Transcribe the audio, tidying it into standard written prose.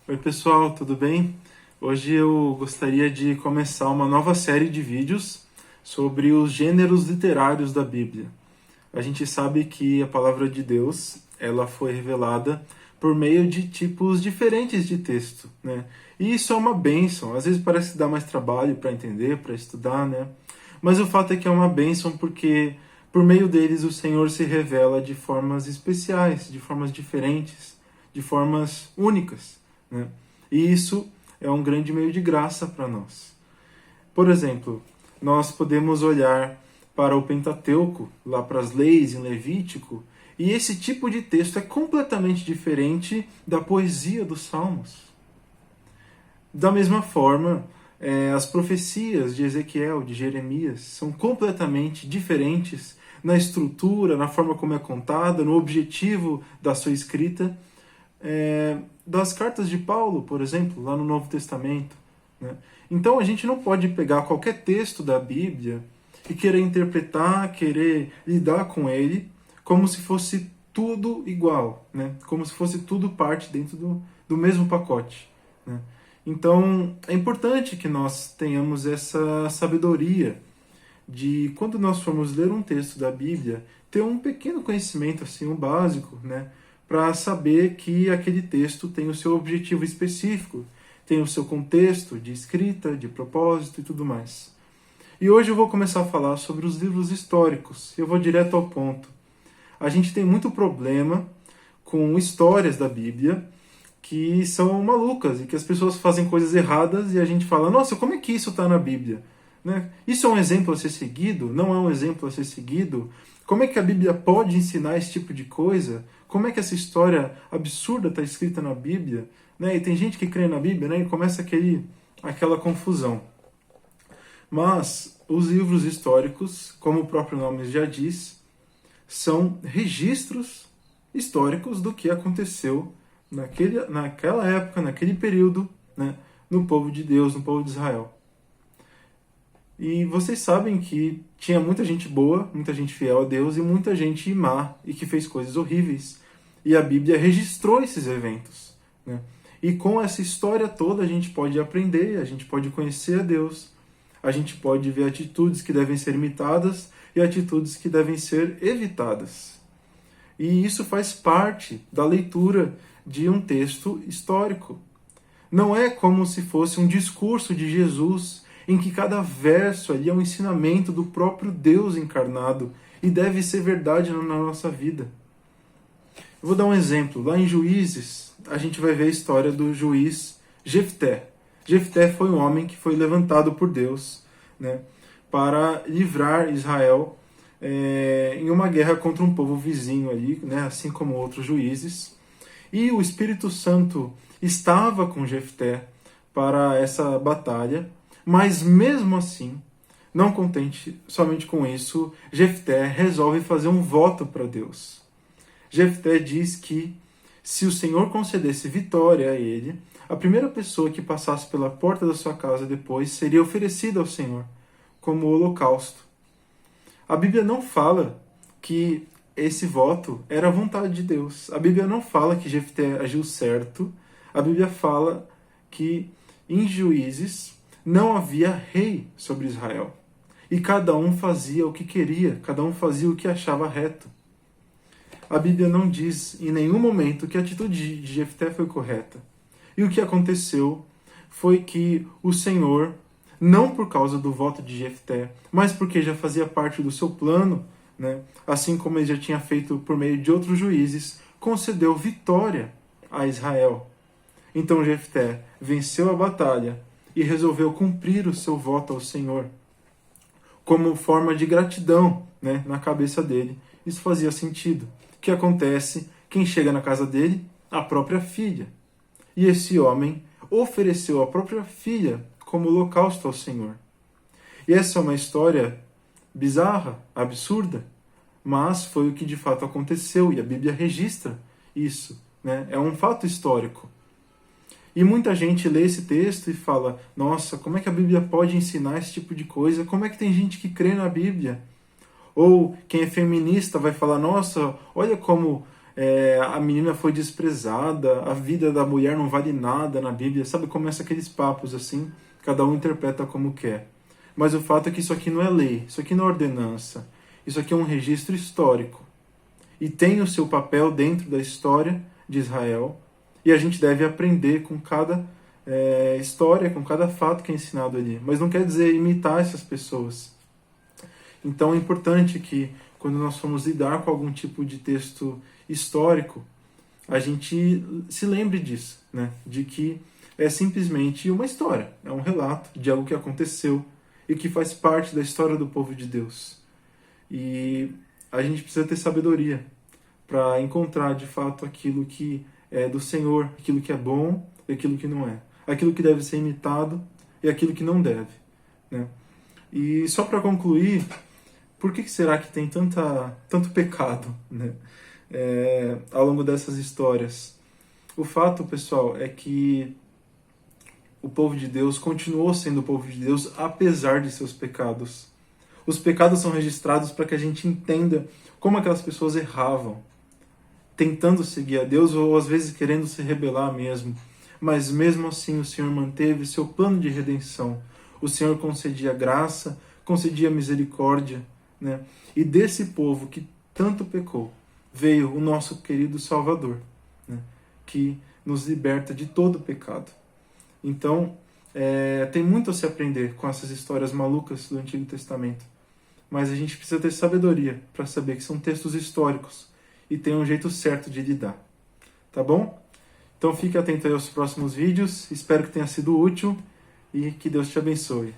Oi pessoal, tudo bem? Hoje eu gostaria de começar uma nova série de vídeos sobre os gêneros literários da Bíblia. A gente sabe que a palavra de Deus, ela foi revelada por meio de tipos diferentes de texto, né? E isso é uma bênção. Às vezes parece que dá mais trabalho para entender, para estudar, né? Mas o fato é que é uma bênção porque por meio deles o Senhor se revela de formas especiais, de formas diferentes, de formas únicas, né? E isso é um grande meio de graça para nós. Por exemplo, nós podemos olhar para o Pentateuco, lá para as leis em Levítico, e esse tipo de texto é completamente diferente da poesia dos Salmos. Da mesma forma, as profecias de Ezequiel, de Jeremias, são completamente diferentes na estrutura, na forma como é contada, no objetivo da sua escrita, das cartas de Paulo, por exemplo, lá no Novo Testamento, né? Então a gente não pode pegar qualquer texto da Bíblia e querer interpretar, querer lidar com ele como se fosse tudo igual, né? Como se fosse tudo parte dentro do mesmo pacote, né? Então é importante que nós tenhamos essa sabedoria de, quando nós formos ler um texto da Bíblia, ter um pequeno conhecimento, assim, um básico, né? Para saber que aquele texto tem o seu objetivo específico, tem o seu contexto de escrita, de propósito e tudo mais. E hoje eu vou começar a falar sobre os livros históricos. Eu vou direto ao ponto. A gente tem muito problema com histórias da Bíblia que são malucas e que as pessoas fazem coisas erradas e a gente fala, nossa, como é que isso está na Bíblia? Né? Isso é um exemplo a ser seguido? Não é um exemplo a ser seguido? Como é que a Bíblia pode ensinar esse tipo de coisa? Como é que essa história absurda está escrita na Bíblia? Né? E tem gente que crê na Bíblia, né? E começa aquela confusão. Mas os livros históricos, como o próprio nome já diz, são registros históricos do que aconteceu naquela época, naquele período, né? No povo de Deus, no povo de Israel. E vocês sabem que tinha muita gente boa, muita gente fiel a Deus e muita gente má e que fez coisas horríveis. E a Bíblia registrou esses eventos, né? E com essa história toda a gente pode aprender, a gente pode conhecer a Deus, a gente pode ver atitudes que devem ser imitadas e atitudes que devem ser evitadas. E isso faz parte da leitura de um texto histórico. Não é como se fosse um discurso de Jesus em que cada verso ali é um ensinamento do próprio Deus encarnado e deve ser verdade na nossa vida. Eu vou dar um exemplo. Lá em Juízes, a gente vai ver a história do juiz Jefté. Jefté foi um homem que foi levantado por Deus, né, para livrar Israel em uma guerra contra um povo vizinho ali, né, assim como outros juízes. E o Espírito Santo estava com Jefté para essa batalha, mas mesmo assim, não contente somente com isso, Jefté resolve fazer um voto para Deus. Jefté diz que se o Senhor concedesse vitória a ele, a primeira pessoa que passasse pela porta da sua casa depois seria oferecida ao Senhor como holocausto. A Bíblia não fala que esse voto era a vontade de Deus. A Bíblia não fala que Jefté agiu certo. A Bíblia fala que em Juízes não havia rei sobre Israel. E cada um fazia o que queria, cada um fazia o que achava reto. A Bíblia não diz em nenhum momento que a atitude de Jefté foi correta. E o que aconteceu foi que o Senhor, não por causa do voto de Jefté, mas porque já fazia parte do seu plano, né, assim como ele já tinha feito por meio de outros juízes, concedeu vitória a Israel. Então Jefté venceu a batalha e resolveu cumprir o seu voto ao Senhor como forma de gratidão, né, na cabeça dele. Isso fazia sentido. O que acontece? Quem chega na casa dele? A própria filha. E esse homem ofereceu a própria filha como holocausto ao Senhor. E essa é uma história bizarra, absurda, mas foi o que de fato aconteceu e a Bíblia registra isso, né? É um fato histórico. E muita gente lê esse texto e fala, nossa, como é que a Bíblia pode ensinar esse tipo de coisa? Como é que tem gente que crê na Bíblia? Ou quem é feminista vai falar, nossa, olha como a menina foi desprezada, a vida da mulher não vale nada na Bíblia, sabe? Começa aqueles papos assim, cada um interpreta como quer. Mas o fato é que isso aqui não é lei, isso aqui não é ordenança, isso aqui é um registro histórico. E tem o seu papel dentro da história de Israel, e a gente deve aprender com cada história, com cada fato que é ensinado ali. Mas não quer dizer imitar essas pessoas. Então é importante que, quando nós formos lidar com algum tipo de texto histórico, a gente se lembre disso, né? De que é simplesmente uma história, é um relato de algo que aconteceu e que faz parte da história do povo de Deus. E a gente precisa ter sabedoria para encontrar de fato aquilo que é do Senhor, aquilo que é bom e aquilo que não é, aquilo que deve ser imitado e aquilo que não deve, né? E só para concluir, por que será que tem tanto pecado, né? Ao longo dessas histórias? O fato, pessoal, é que o povo de Deus continuou sendo o povo de Deus apesar de seus pecados. Os pecados são registrados para que a gente entenda como aquelas pessoas erravam, tentando seguir a Deus ou às vezes querendo se rebelar mesmo. Mas mesmo assim o Senhor manteve seu plano de redenção. O Senhor concedia graça, concedia misericórdia, né? E desse povo que tanto pecou, veio o nosso querido Salvador, né? Que nos liberta de todo pecado. Então, tem muito a se aprender com essas histórias malucas do Antigo Testamento. Mas a gente precisa ter sabedoria para saber que são textos históricos e tem um jeito certo de lidar. Tá bom? Então fique atento aí aos próximos vídeos. Espero que tenha sido útil e que Deus te abençoe.